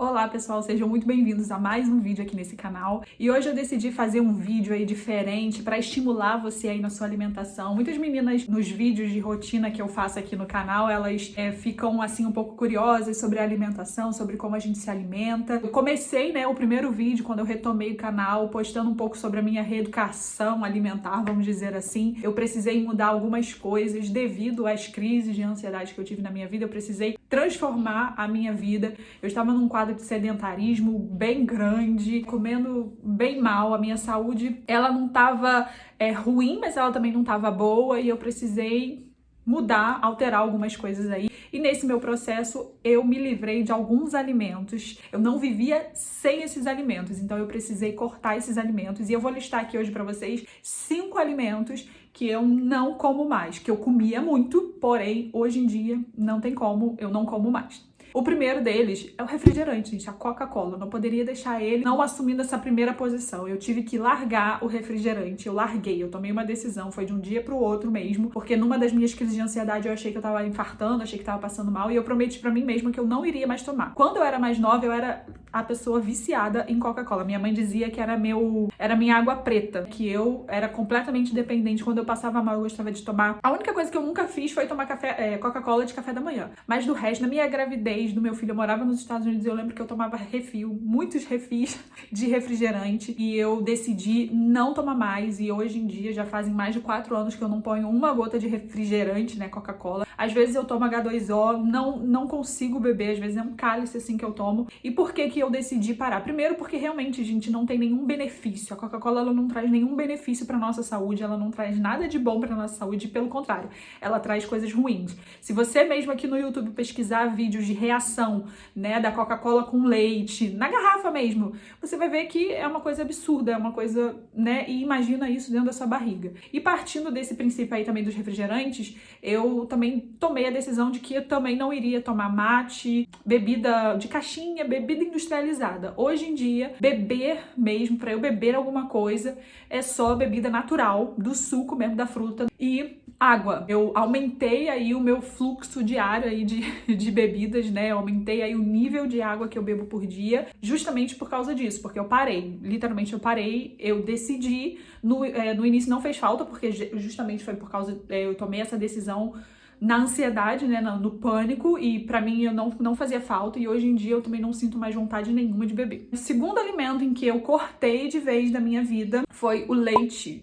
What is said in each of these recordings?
Olá pessoal, sejam muito bem-vindos a mais um vídeo aqui nesse canal. E hoje eu decidi fazer um vídeo aí diferente para estimular você aí na sua alimentação. Muitas meninas nos vídeos de rotina que eu faço aqui no canal, elas ficam assim um pouco curiosas sobre a alimentação, sobre como a gente se alimenta. Eu comecei, o primeiro vídeo quando eu retomei o canal, postando um pouco sobre a minha reeducação alimentar, vamos dizer assim. Eu precisei mudar algumas coisas devido às crises de ansiedade que eu tive na minha vida. Eu precisei transformar a minha vida. Eu estava num quadro de sedentarismo bem grande, comendo bem mal. A minha saúde, ela não estava ruim, mas ela também não estava boa e eu precisei mudar, alterar algumas coisas aí. E nesse meu processo, eu me livrei de alguns alimentos. Eu não vivia sem esses alimentos, então eu precisei cortar esses alimentos. E eu vou listar aqui hoje para vocês 5 alimentos que eu não como mais, que eu comia muito, porém, hoje em dia, não tem como, eu não como mais. O primeiro deles é o refrigerante, gente, a Coca-Cola. Eu não poderia deixar ele não assumindo essa primeira posição. Eu tive que largar o refrigerante, eu larguei, eu tomei uma decisão, foi de um dia pro outro mesmo, porque numa das minhas crises de ansiedade eu achei que eu tava infartando, achei que tava passando mal e eu prometi pra mim mesma que eu não iria mais tomar. Quando eu era mais nova, eu era a pessoa viciada em Coca-Cola. Minha mãe dizia que era minha água preta, que eu era completamente dependente. Quando eu passava mal, eu gostava de tomar. A única coisa que eu nunca fiz foi tomar Coca-Cola de café da manhã. Mas do resto, na minha gravidez do meu filho, eu morava nos Estados Unidos, eu lembro que eu tomava muitos refis de refrigerante e eu decidi não tomar mais e hoje em dia já fazem mais de 4 anos que eu não ponho uma gota de refrigerante, Coca-Cola. Às vezes eu tomo H2O, não consigo beber, às vezes é um cálice assim que eu tomo. E por que eu decidi parar? Primeiro porque realmente, gente, não tem nenhum benefício. A Coca-Cola, ela não traz nenhum benefício pra nossa saúde, ela não traz nada de bom pra nossa saúde, pelo contrário, ela traz coisas ruins. Se você mesmo aqui no YouTube pesquisar vídeos de reação, da Coca-Cola com leite, na garrafa mesmo, você vai ver que é uma coisa absurda, é uma coisa, e imagina isso dentro da sua barriga. E partindo desse princípio aí também dos refrigerantes, eu também tomei a decisão de que eu também não iria tomar mate, bebida de caixinha, bebida industrializada. Hoje em dia, beber mesmo, pra eu beber alguma coisa, é só bebida natural, do suco mesmo da fruta e água. Eu aumentei aí o meu fluxo diário aí de bebidas, Eu aumentei aí o nível de água que eu bebo por dia, justamente por causa disso, porque eu parei, literalmente eu parei, eu decidi, no início não fez falta, porque justamente foi por causa, eu tomei essa decisão na ansiedade, no pânico, e pra mim eu não fazia falta, e hoje em dia eu também não sinto mais vontade nenhuma de beber. O segundo alimento em que eu cortei de vez da minha vida foi o leite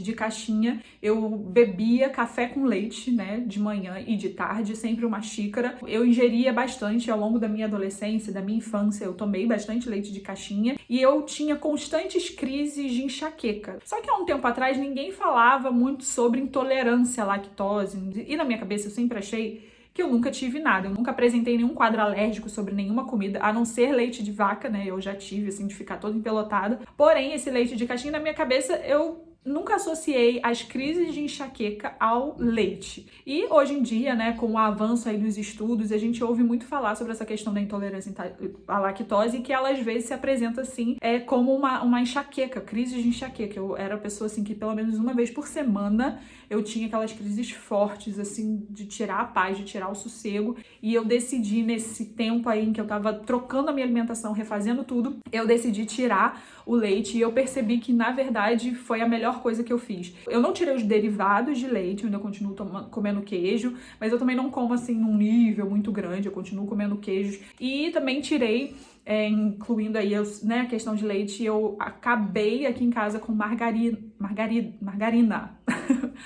de caixinha. Eu bebia café com leite, de manhã e de tarde, sempre uma xícara. Eu ingeria bastante ao longo da minha adolescência, da minha infância, eu tomei bastante leite de caixinha, e eu tinha constantes crises de enxaqueca. Só que há um tempo atrás ninguém falava muito sobre intolerância à lactose, e na minha cabeça eu sempre achei que eu nunca tive nada, eu nunca apresentei nenhum quadro alérgico sobre nenhuma comida, a não ser leite de vaca, eu já tive, assim, de ficar toda empelotada. Porém, esse leite de caixinha, na minha cabeça, eu nunca associei as crises de enxaqueca ao leite. E hoje em dia, com o avanço aí dos estudos, a gente ouve muito falar sobre essa questão da intolerância à lactose, que ela às vezes se apresenta assim, como uma enxaqueca, crise de enxaqueca. Eu era a pessoa assim que pelo menos uma vez por semana eu tinha aquelas crises fortes, assim, de tirar a paz, de tirar o sossego. E eu decidi, nesse tempo aí em que eu tava trocando a minha alimentação, refazendo tudo, eu decidi tirar o leite e eu percebi que, na verdade, foi a melhor coisa que eu fiz. Eu não tirei os derivados de leite, eu ainda continuo comendo queijo, mas eu também não como, assim, num nível muito grande, eu continuo comendo queijos. E também tirei, incluindo aí, a questão de leite, eu acabei aqui em casa com margarina.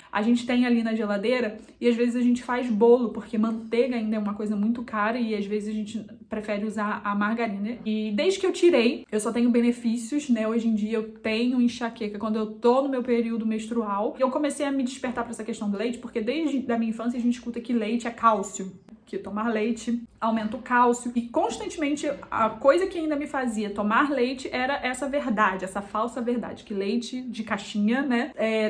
A gente tem ali na geladeira e às vezes a gente faz bolo, porque manteiga ainda é uma coisa muito cara e às vezes a gente prefere usar a margarina. E desde que eu tirei, eu só tenho benefícios, Hoje em dia eu tenho enxaqueca quando eu tô no meu período menstrual. E eu comecei a me despertar para essa questão do leite, porque desde a minha infância a gente escuta que leite é cálcio, que tomar leite aumenta o cálcio, e constantemente a coisa que ainda me fazia tomar leite era essa verdade, essa falsa verdade, que leite de caixinha,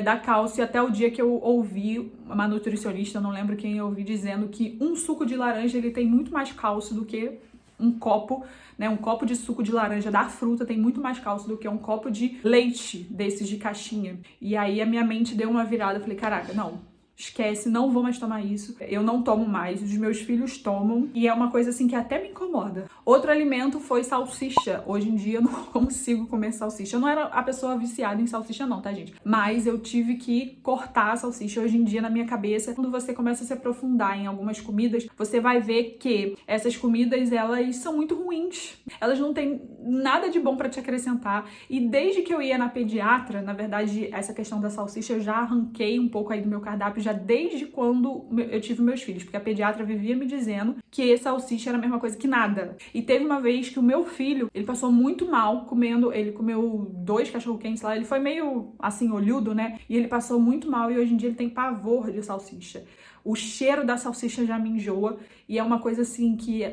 dá cálcio, até o dia que eu ouvi uma nutricionista, eu não lembro quem eu ouvi, dizendo que um suco de laranja ele tem muito mais cálcio do que um copo, um copo de suco de laranja da fruta tem muito mais cálcio do que um copo de leite desses de caixinha. E aí a minha mente deu uma virada, eu falei, caraca, não, Esquece, não vou mais tomar isso. Eu não tomo mais, os meus filhos tomam. E é uma coisa assim que até me incomoda. Outro alimento foi salsicha. Hoje em dia eu não consigo comer salsicha. Eu não era a pessoa viciada em salsicha não, tá, gente? Mas eu tive que cortar a salsicha. Hoje em dia, na minha cabeça, quando você começa a se aprofundar em algumas comidas, você vai ver que essas comidas, elas são muito ruins. Elas não têm nada de bom pra te acrescentar. E desde que eu ia na pediatra, na verdade, essa questão da salsicha eu já arranquei um pouco aí do meu cardápio, já desde quando eu tive meus filhos, porque a pediatra vivia me dizendo que salsicha era a mesma coisa que nada. E teve uma vez que o meu filho, ele passou muito mal comendo, ele comeu 2 cachorro-quentes lá, ele foi meio assim, olhudo, né? E ele passou muito mal e hoje em dia ele tem pavor de salsicha. O cheiro da salsicha já me enjoa e é uma coisa assim que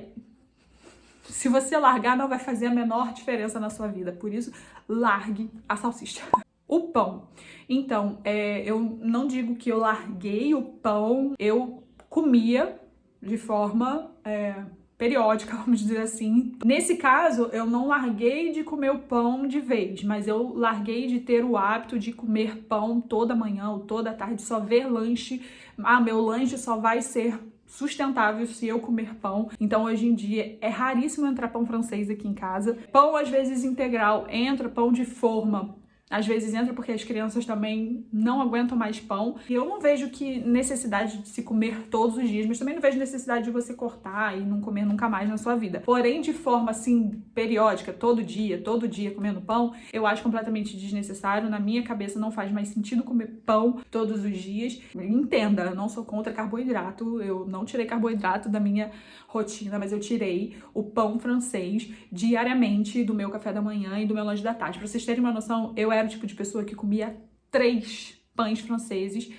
se você largar não vai fazer a menor diferença na sua vida. Por isso, largue a salsicha. O pão. Então, eu não digo que eu larguei o pão, eu comia de forma periódica, vamos dizer assim. Nesse caso, eu não larguei de comer o pão de vez, mas eu larguei de ter o hábito de comer pão toda manhã ou toda tarde, só ver lanche. Meu lanche só vai ser sustentável se eu comer pão. Então, hoje em dia, é raríssimo entrar pão francês aqui em casa. Pão, às vezes, integral, entra pão de forma. Às vezes entra porque as crianças também não aguentam mais pão. E eu não vejo que necessidade de se comer todos os dias, mas também não vejo necessidade de você cortar e não comer nunca mais na sua vida. Porém, de forma assim, periódica, todo dia comendo pão, eu acho completamente desnecessário. Na minha cabeça não faz mais sentido comer pão todos os dias. Entenda, eu não sou contra carboidrato, eu não tirei carboidrato da minha rotina, mas eu tirei o pão francês diariamente do meu café da manhã e do meu lanche da tarde. Pra vocês terem uma noção, eu era o tipo de pessoa que comia 3 pães franceses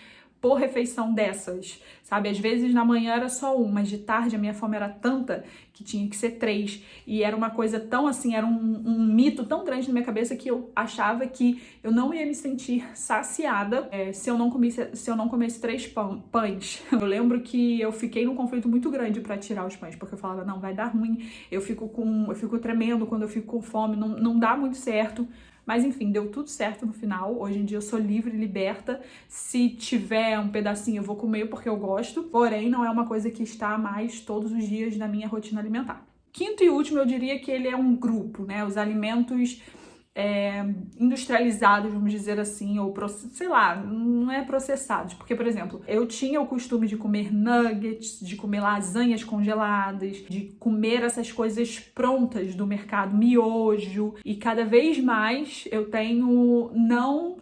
por refeição dessas, sabe? Às vezes na manhã era só um, mas de tarde a minha fome era tanta que tinha que ser 3. E era uma coisa tão assim, era um mito tão grande na minha cabeça que eu achava que eu não ia me sentir saciada se eu não comesse 3 pães. Eu lembro que eu fiquei num conflito muito grande pra tirar os pães, porque eu falava, não, vai dar ruim, eu fico tremendo quando eu fico com fome, não dá muito certo. Mas enfim, deu tudo certo no final. Hoje em dia eu sou livre, liberta. Se tiver um pedacinho eu vou comer porque eu gosto. Porém, não é uma coisa que está mais todos os dias na minha rotina alimentar. Quinto e último, eu diria que ele é um grupo, né? Os alimentos industrializados, vamos dizer assim, ou sei lá, não é processados. Porque, por exemplo, eu tinha o costume de comer nuggets, de comer lasanhas congeladas, de comer essas coisas prontas do mercado, miojo, e cada vez mais eu tenho não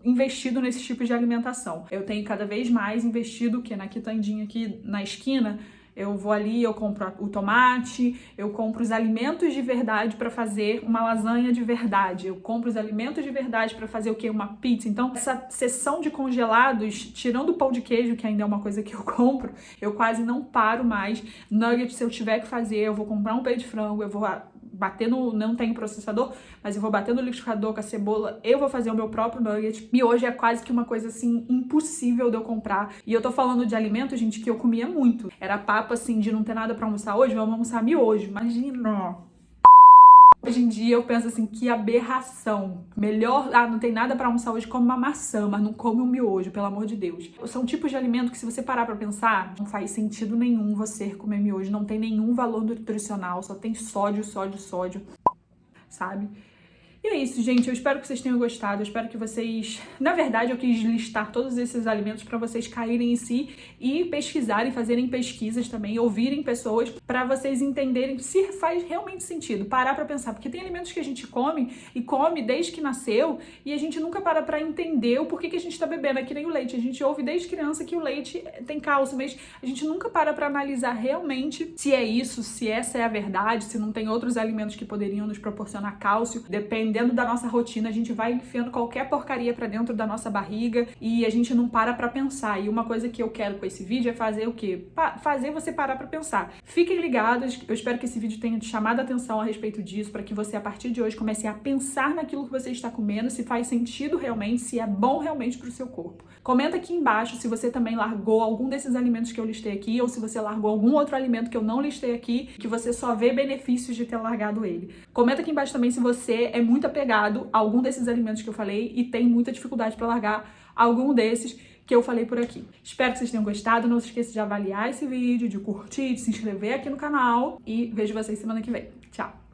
investido nesse tipo de alimentação. Eu tenho cada vez mais investido, que na quitandinha aqui na esquina, eu vou ali, eu compro o tomate, eu compro os alimentos de verdade para fazer uma lasanha de verdade. Eu compro os alimentos de verdade para fazer o quê? Uma pizza. Então, essa seção de congelados, tirando o pão de queijo, que ainda é uma coisa que eu compro, eu quase não paro mais. Nuggets, se eu tiver que fazer, eu vou comprar um peito de frango, eu vou bater não tem processador, mas eu vou bater no liquidificador com a cebola, eu vou fazer o meu próprio nugget. E hoje é quase que uma coisa assim impossível de eu comprar. E eu tô falando de alimento, gente, que eu comia muito. Era papo assim de não ter nada pra almoçar hoje, vamos almoçar miojo. Imagina. Hoje em dia eu penso assim, que aberração. Melhor, não tem nada pra almoçar hoje, come uma maçã, mas não come um miojo, pelo amor de Deus. São tipos de alimento que se você parar pra pensar, não faz sentido nenhum você comer miojo, não tem nenhum valor nutricional, só tem sódio, sabe? E é isso, gente. Eu espero que vocês tenham gostado. Eu espero que vocês... Na verdade, eu quis listar todos esses alimentos para vocês caírem em si e pesquisarem, fazerem pesquisas também, ouvirem pessoas para vocês entenderem se faz realmente sentido. Parar para pensar. Porque tem alimentos que a gente come e come desde que nasceu e a gente nunca para entender o porquê que a gente tá bebendo. É que nem o leite. A gente ouve desde criança que o leite tem cálcio, mas a gente nunca para analisar realmente se é isso, se essa é a verdade, se não tem outros alimentos que poderiam nos proporcionar cálcio. Dependendo da nossa rotina, a gente vai enfiando qualquer porcaria pra dentro da nossa barriga e a gente não para pra pensar. E uma coisa que eu quero com esse vídeo é fazer o quê? Fazer você parar pra pensar. Fiquem ligados, eu espero que esse vídeo tenha te chamado a atenção a respeito disso, pra que você, a partir de hoje, comece a pensar naquilo que você está comendo, se faz sentido realmente, se é bom realmente pro seu corpo. Comenta aqui embaixo se você também largou algum desses alimentos que eu listei aqui, ou se você largou algum outro alimento que eu não listei aqui, que você só vê benefícios de ter largado ele. Comenta aqui embaixo também se você é muito muito apegado a algum desses alimentos que eu falei e tem muita dificuldade para largar algum desses que eu falei por aqui. Espero que vocês tenham gostado. Não se esqueça de avaliar esse vídeo, de curtir, de se inscrever aqui no canal e vejo vocês semana que vem. Tchau!